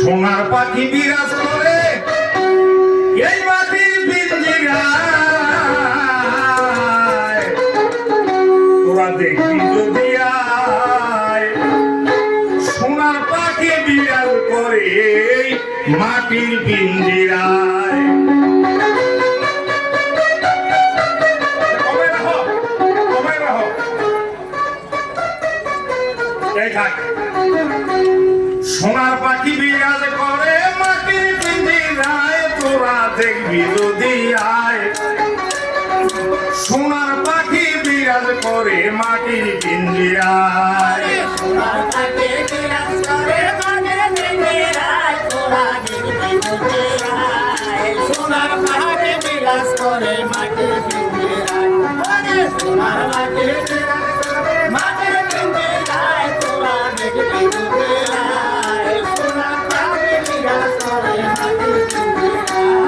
সোনার পাখি বিরাজ করে এই মাটির পিঞ্জিরায়, তোরা দেখবি যদি আয়। সোনার পাখি বিরাজ করে এই মাটির পিঞ্জিরায়। সোনার পাখি বিরাজ করে মাটির পিঞ্জিরায়, তোরা দেখবি যদি আয়। সোনার পাখি বিরাজ করে মাটির পিঞ্জিরায়। সোনার পাখি বিরাজ করে মাটির পিঞ্জিরায়, তোরা দেখবি যদি আয়। সোনার পাখি বিরাজ করে মাটির পিঞ্জিরায়, সোনার পাখি বিরাজ করে মাটির পিঞ্জিরায়, তোরা দেখবি যদি আয়। সোনার পাখি বিরাজ করে মাটির পিঞ্জিরায়।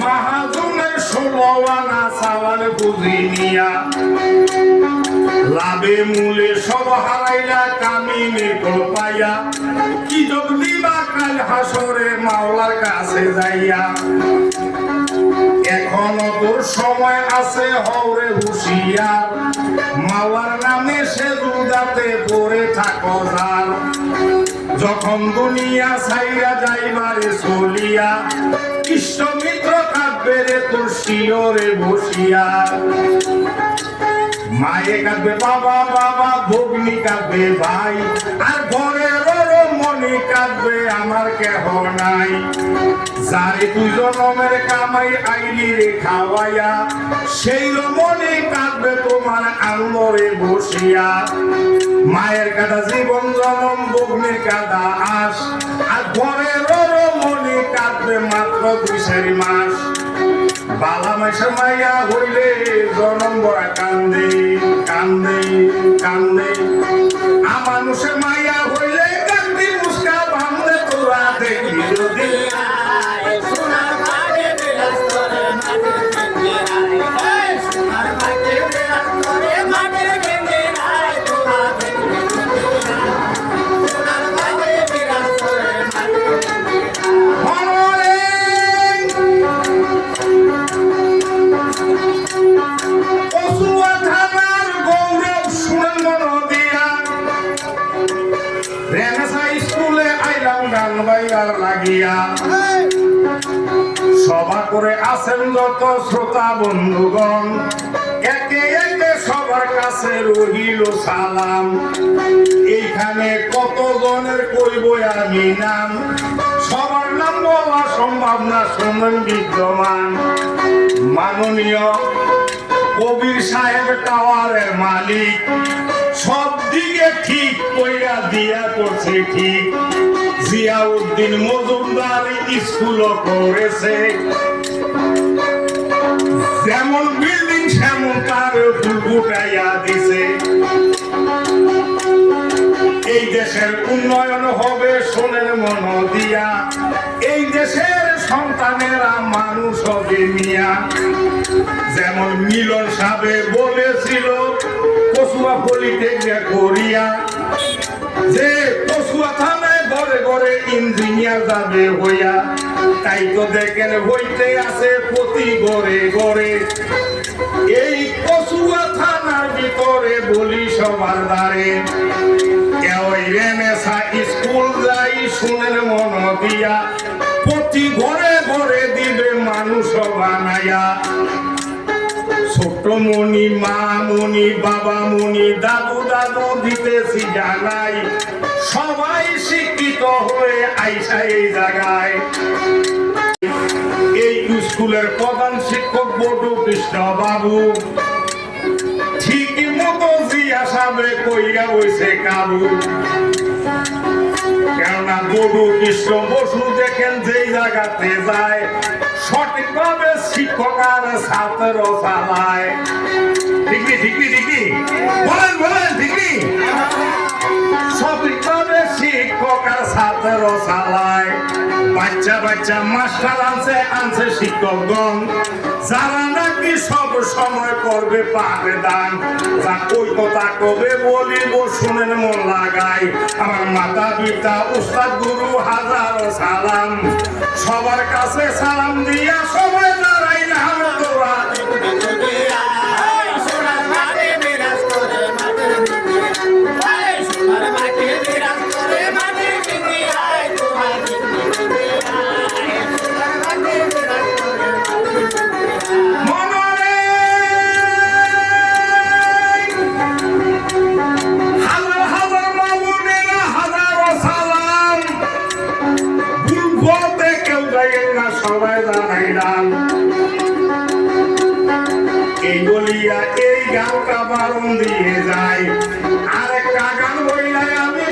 মাহাজনের 16 আনা চাওয়াল বুঝি নিয়া, লাভে মূলে সব হারাইলা কামিনী পাইয়া। কি যোগ দিবা কাল হাসরে মাওলার কাছে যাইয়া। এখনো তোর সময় আছে হওরে হুঁশিয়ার, মাওলার নামে সে দুদাতে পড়ে থাকো যার। যখন দুনিয়া ছাইরা যাইবারে চলিয়া, ইষ্ট মিত্র কাঁদবে রে তোর শিয়রে বসিয়া। মায়ে কাঁদবে বাবা বাবা, ভগ্নি কাঁদবে ভাই, আর ঘরের মনে কাঁদবে আমার কেহ নাই। যারে তুই জনমের কামাই আইলি রে খাওয়াইয়া, সেই মনে কাঁদবে তোমার আন্দরে বসিয়া। মায়ের কাদা জীবন জনম, ভগ্নির কাদা আস, আর ঘরের মনে কাঁদবে মাত্র 2 মাস। বালা মাসে মাইয়া হইলে জনম বড়া কান্দে কান্দে কান্দে। মানুষের মাইয়া হইলে কান্দি মুস্কা ভাঙলে, তোরা দেখবি যদি আয়। সোনার পাখি বিরাজ করে মাটির পিঞ্জিরায়, সোনার পাখি বিরাজ করে মাটির পিঞ্জিরায়, তোরা দেখবি যদি আয়। সোনার পাখি বিরাজ করে মাটির পিঞ্জিরায়। কসুয়া থানার গৌরব শুনেন মন দিয়া, রেনেসা স্কুলে আইলাম গান বাইবার লাগিয়া। সভা করে আছেন যত শ্রোতা বন্ধুগণ, একে একে সবার কাছে রহিল সালাম। এইখানে কতজনের কইব আমি নাম, সবার নাম বলা সম্ভব না, শোনেন বিদ্যমান। মাননীয় কবির সাহেব টাওয়ারের মালিক, সব দিকে ঠিক কইরা দিয়া করছে ঠিক। জিয়াউদ্দিন মজুমদার স্কুল করেছে, যেমন বিল্ডিং সেমন তার ফুল ফুটাইয়া দিছে। এই দেশের উন্নয়ন হবে শোনেন মন দিয়া, এই দেশের সন্তানেরা মানুষ হবে মিয়া। যেমন মিলন সাহেব বলেছিল কসুয়া পলিটেকনিক করিয়া, যে কসুয়া থানায় ঘরে ঘরে ইঞ্জিনিয়ার যাবে হইয়া। তাই তো দেখেন হইতে আছে প্রতি ঘরে ঘরে। এই কসুয়া থানার ভিতরে বলি সবার দ্বারে, ওই রেনেসা স্কুল যাই শুনেন মন দিয়া, প্রতি ঘরে ঘরে দিবে মানুষ বানাইয়া। ছোট মনি, মা মনি, বাবা মনি, দাদু দাদু দিতেছি জানাই, সবাই শিক্ষিত হয়ে আইসা এই জায়গায়। এই স্কুলের প্রধান শিক্ষক বটু কৃষ্ণ বাবু, ঠিকই মতো জিয়া সাবে কইরা বইছে কাবু। কেননা বটু কৃষ্ণ বসু দেখেন যেই জায়গাতে যায়, সঠিকভাবে শিক্ষক আর ছাত্র চালায়। ঠিকই ঠিকই ঠিকই বলেন বলেন ঠিকই। সঠিকভাবে শিক্ষক আর ছাত্র চালায়। বাচ্চা বাচ্চা মাস্টার আনছে শিক্ষকগণ, যারা নাকি সব সময় করবে পাবে দান। যা ওই কথা কবে বলিব শুনেন মন লাগাই, আমার মাতা পিতা উস্তাদ গুরু হাজারো সালাম। সবার কাছে সালাম দিয়া সবাই দাঁড়াই না তোরা সোনার মাটি বিরাজ করে মাটির ভিতরে সোনার মাটি বিরাজ করে মাটির ভিতরে তোমার ভিতরে সোনার মাটি বিরাজ করে মাটির ভিতরে মনরে হাজার হাজার মামুনেরা হাজারো সালাম। ভুল বলতে কেউ যাইয়েন না, সবাই জানাইলাম। এই বলিয়া এই গানটা বারণ দিয়ে যায়। আরেকটা গান বইলাই আমি